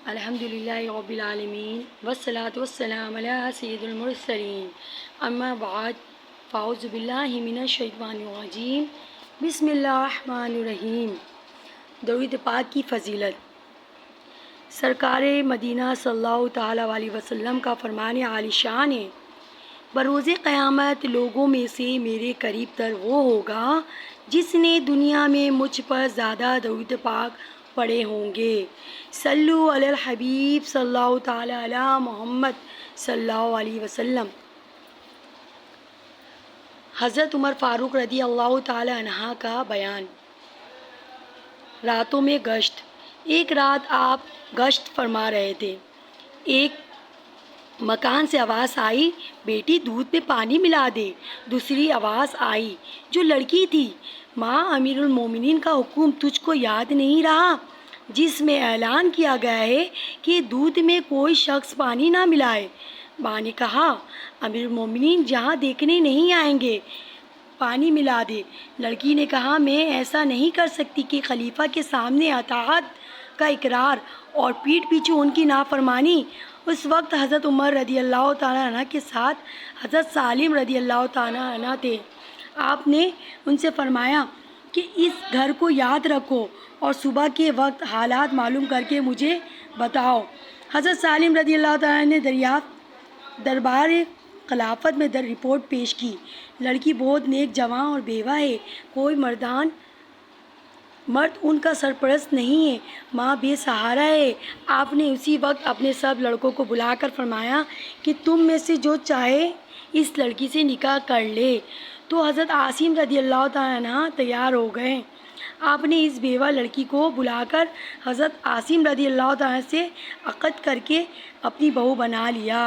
الحمد للہ رب العالمین والصلاة والسلام علی سید المرسلین اما بعد فاعوذ باللہ من الشیطان الرجیم بسم اللہ الرحمن الرحیم۔ درود پاک کی فضیلت۔ سرکار مدینہ صلی اللہ تعالیٰ علیہ وسلم کا فرمان عالی شان ہے، بروز قیامت لوگوں میں سے میرے قریب تر وہ ہوگا جس نے دنیا میں مجھ پر زیادہ درود پاک پڑھے ہوں گے۔ صلو علی الحبیب صلی اللہ تعالیٰ علی محمد صلی اللہ علیہ وسلم۔ حضرت عمر فاروق رضی اللہ تعالیٰ عنہ کا بیان۔ راتوں میں گشت۔ ایک رات آپ گشت فرما رہے تھے، ایک مکان سے آواز آئی، بیٹی دودھ میں پانی ملا دے۔ دوسری آواز آئی جو لڑکی تھی، ماں امیر المومنین کا حکم تجھ کو یاد نہیں رہا جس میں اعلان کیا گیا ہے کہ دودھ میں کوئی شخص پانی نہ ملائے؟ ماں نے کہا، امیر المومنین جہاں دیکھنے نہیں آئیں گے پانی ملا دے۔ لڑکی نے کہا، میں ایسا نہیں کر سکتی کہ خلیفہ کے سامنے اطاعت کا اقرار اور پیٹھ پیچھے ان کی نافرمانی۔ اس وقت حضرت عمر رضی اللہ تعالیٰ عنہ کے ساتھ حضرت سالم رضی اللہ تعالیٰ عنہ تھے۔ آپ نے ان سے فرمایا کہ اس گھر کو یاد رکھو اور صبح کے وقت حالات معلوم کر کے مجھے بتاؤ۔ حضرت سالم رضی اللہ تعالیٰ نے دربار خلافت میں رپورٹ پیش کی، لڑکی بہت نیک جواں اور بیوہ ہے، کوئی مرد ان کا سرپرست نہیں ہے، ماں بے سہارا ہے۔ آپ نے اسی وقت اپنے سب لڑکوں کو بلا کر فرمایا کہ تم میں سے جو چاہے اس لڑکی سے نکاح کر لے۔ تو حضرت عاصم رضی اللہ تعالیٰ عنہ تیار ہو گئے۔ آپ نے اس بیوہ لڑکی کو بلا کر حضرت عاصم رضی اللہ تعالیٰ سے عقد کر کے اپنی بہو بنا لیا۔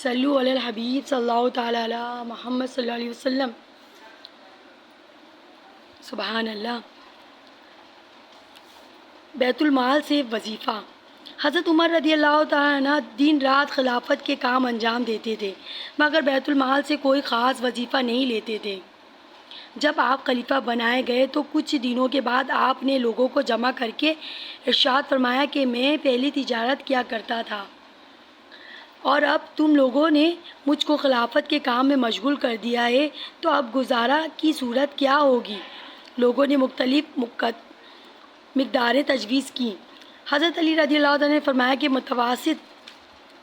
صلو علی الحبیب صلی اللہ تعالیٰ علی محمد صلی اللہ علیہ وسلم۔ سبحان اللہ۔ بیت المال سے وظیفہ۔ حضرت عمر رضی اللہ تعالیٰ عنہ دن رات خلافت کے کام انجام دیتے تھے، مگر بیت المال سے کوئی خاص وظیفہ نہیں لیتے تھے۔ جب آپ خلیفہ بنائے گئے تو کچھ دنوں کے بعد آپ نے لوگوں کو جمع کر کے ارشاد فرمایا کہ میں پہلے تجارت کیا کرتا تھا اور اب تم لوگوں نے مجھ کو خلافت کے کام میں مشغول کر دیا ہے، تو اب گزارا کی صورت کیا ہوگی؟ لوگوں نے مختلف مقداریں تجویز کی۔ حضرت علی رضی اللہ عنہ نے فرمایا کہ متوسط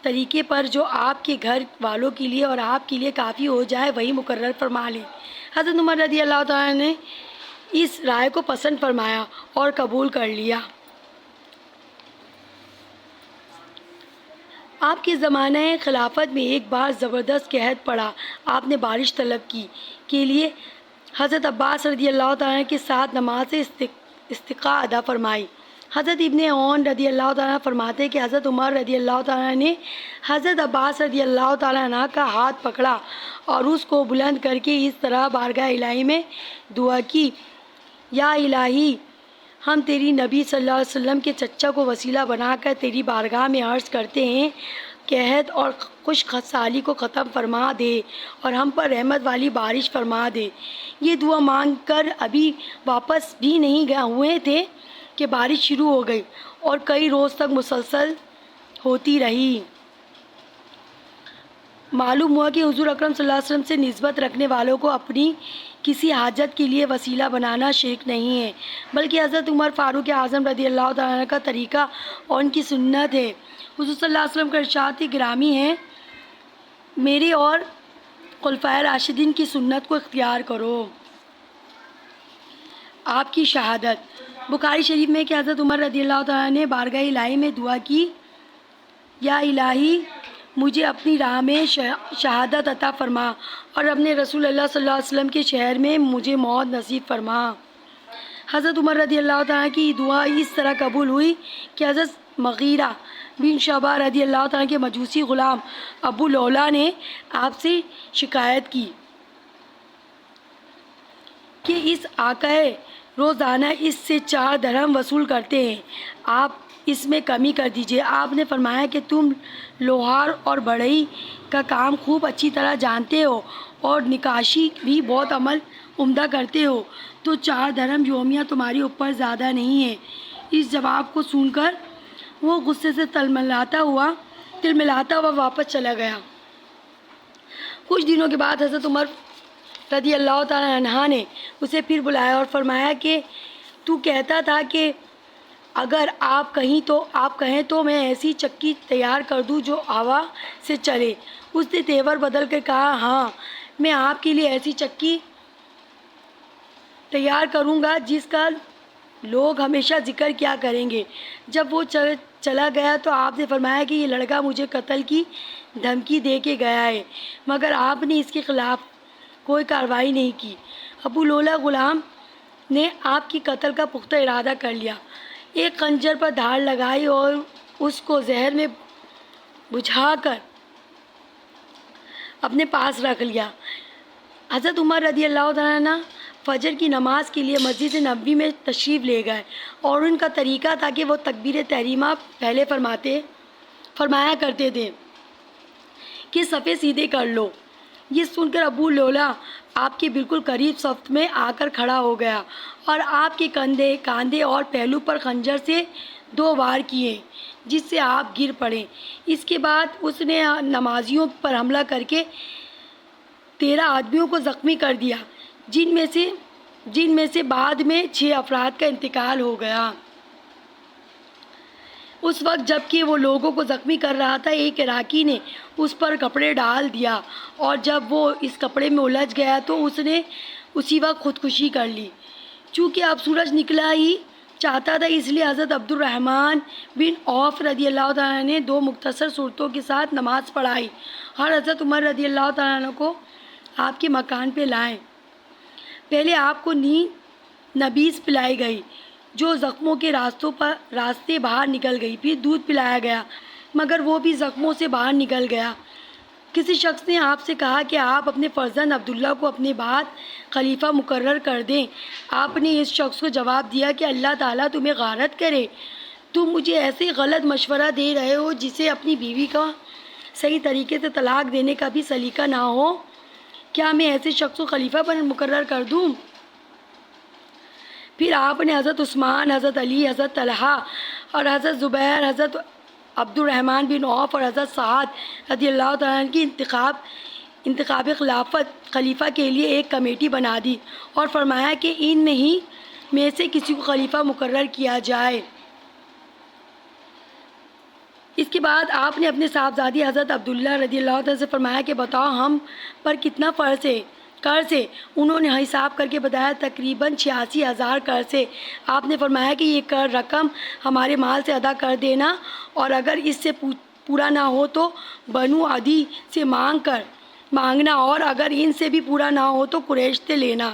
طریقے پر جو آپ کے گھر والوں کے لیے اور آپ کے لیے کافی ہو جائے وہی مقرر فرما لیں۔ حضرت عمر رضی اللہ تعالیٰ نے اس رائے کو پسند فرمایا اور قبول کر لیا۔ آپ کے زمانہ خلافت میں ایک بار زبردست قحط پڑا۔ آپ نے بارش طلب کی کے لیے حضرت عباس رضی اللہ تعالیٰ کے ساتھ نماز استسقاء ادا فرمائی۔ حضرت ابن عون رضی اللہ تعالیٰ فرماتے کہ حضرت عمر رضی اللہ تعالیٰ نے حضرت عباس رضی اللہ تعالیٰ عنہ کا ہاتھ پکڑا اور اس کو بلند کر کے اس طرح بارگاہ الہی میں دعا کی، یا الہی، ہم تیری نبی صلی اللہ علیہ وسلم کے چچا کو وسیلہ بنا کر تیری بارگاہ میں عرض کرتے ہیں، قحط اور خشک سالی کو ختم فرما دے اور ہم پر رحمت والی بارش فرما دے۔ یہ دعا مانگ کر ابھی واپس بھی نہیں ہوئے تھے کہ بارش شروع ہو گئی اور کئی روز تک مسلسل ہوتی رہی۔ معلوم ہوا کہ حضور اکرم صلی اللہ علیہ وسلم سے نسبت رکھنے والوں کو اپنی کسی حاجت کے لیے وسیلہ بنانا شرک نہیں ہے، بلکہ حضرت عمر فاروق اعظم رضی اللہ تعالیٰ عنہ کا طریقہ اور ان کی سنت ہے۔ حضور صلی اللہ علیہ وسلم کا ارشاد گرامی ہے، میرے اور خلفائے راشدین کی سنت کو اختیار کرو۔ آپ کی شہادت۔ بخاری شریف میں کہ حضرت عمر رضی اللہ تعالیٰ نے بارگاہ الہی میں دعا کی، یا الہی، مجھے اپنی راہ میں شہادت عطا فرما اور اپنے رسول اللہ صلی اللہ علیہ وسلم کے شہر میں مجھے موت نصیب فرما۔ حضرت عمر رضی اللہ تعالیٰ کی دعا اس طرح قبول ہوئی کہ حضرت مغیرہ بن شعبہ رضی اللہ تعالیٰ کے مجوسی غلام ابو لولا نے آپ سے شکایت کی کہ اس آقا روزانہ اس سے 4 درہم وصول کرتے ہیں، آپ اس میں کمی کر دیجیے۔ آپ نے فرمایا کہ تم لوہار اور بڑھئی کا کام خوب اچھی طرح جانتے ہو اور نقاشی بھی بہت عمدہ کرتے ہو، تو 4 درہم یومیہ تمہارے اوپر زیادہ نہیں ہے۔ اس جواب کو سن کر وہ غصے سے تلملاتا ہوا واپس چلا گیا۔ کچھ دنوں کے بعد حضرت عمر رضی اللہ تعالیٰ عنہ نے اسے پھر بلایا اور فرمایا کہ تو کہتا تھا کہ اگر آپ کہیں تو میں ایسی چکی تیار کر دوں جو ہوا سے چلے۔ اس نے تیور بدل کر کہا، ہاں، میں آپ کے لیے ایسی چکی تیار کروں گا جس کا لوگ ہمیشہ ذکر کیا کریں گے۔ جب وہ چلا گیا تو آپ نے فرمایا کہ یہ لڑکا مجھے قتل کی دھمکی دے کے گیا ہے، مگر آپ نے اس کے خلاف کوئی کارروائی نہیں کی۔ ابو لولا غلام نے آپ کی قتل کا پختہ ارادہ کر لیا، ایک خنجر پر دھار لگائی اور اس کو زہر میں بجھا کر اپنے پاس رکھ لیا۔ حضرت عمر رضی اللہ تعالیٰ عنہ فجر کی نماز کے لیے مسجد نبوی میں تشریف لے گئے اور ان کا طریقہ تھا کہ وہ تکبیر تحریمہ پہلے فرمایا کرتے تھے کہ صفیں سیدھے کر لو۔ یہ سن کر ابو لولا آپ کے بالکل قریب صف میں آ کر کھڑا ہو گیا اور آپ کے کاندھے اور پہلو پر خنجر سے 2 وار کیے جس سے آپ گر پڑے۔ اس کے بعد اس نے نمازیوں پر حملہ کر کے 13 آدمیوں کو زخمی کر دیا، جن میں سے بعد میں 6 افراد کا انتقال ہو گیا۔ اس وقت جب کہ وہ لوگوں کو زخمی کر رہا تھا، ایک عراقی نے اس پر کپڑے ڈال دیا اور جب وہ اس کپڑے میں الجھ گیا تو اس نے اسی وقت خودکشی کر لی۔ چونکہ اب سورج نکلا ہی چاہتا تھا، اس لیے حضرت عبد الرحمن بن عوف رضی اللہ تعالیٰ نے 2 مختصر صورتوں کے ساتھ نماز پڑھائی اور حضرت عمر رضی اللہ تعالیٰ کو آپ کے مکان پہ لائے۔ پہلے آپ کو نیند نبیذ پلائی گئی جو زخموں کے راستے باہر نکل گئی، پھر دودھ پلایا گیا مگر وہ بھی زخموں سے باہر نکل گیا۔ کسی شخص نے آپ سے کہا کہ آپ اپنے فرزند عبداللہ کو اپنے بعد خلیفہ مقرر کر دیں۔ آپ نے اس شخص کو جواب دیا کہ اللہ تعالیٰ تمہیں غارت کرے، تم مجھے ایسے غلط مشورہ دے رہے ہو جسے اپنی بیوی کا صحیح طریقے سے طلاق دینے کا بھی سلیقہ نہ ہو۔ کیا میں ایسے شخص کو خلیفہ پر مقرر کر دوں؟ پھر آپ نے حضرت عثمان، حضرت علی، حضرت طلحہ اور حضرت زبیر، حضرت عبد الرحمن بن عوف اور حضرت سعد رضی اللہ تعالیٰ عنہ کی انتخاب خلیفہ کے لیے ایک کمیٹی بنا دی اور فرمایا کہ ان میں سے کسی کو خلیفہ مقرر کیا جائے۔ اس کے بعد آپ نے اپنے صاحبزادی حضرت عبداللہ رضی اللہ تعالیٰ سے فرمایا کہ بتاؤ ہم پر کتنا قرض ہے؟ انہوں نے حساب کر کے بتایا تقریباً 86,000 قرض ہے۔ آپ نے فرمایا کہ یہ رقم ہمارے مال سے ادا کر دینا اور اگر اس سے پورا نہ ہو تو بنو عدی سے مانگنا اور اگر ان سے بھی پورا نہ ہو تو قریش سے لینا۔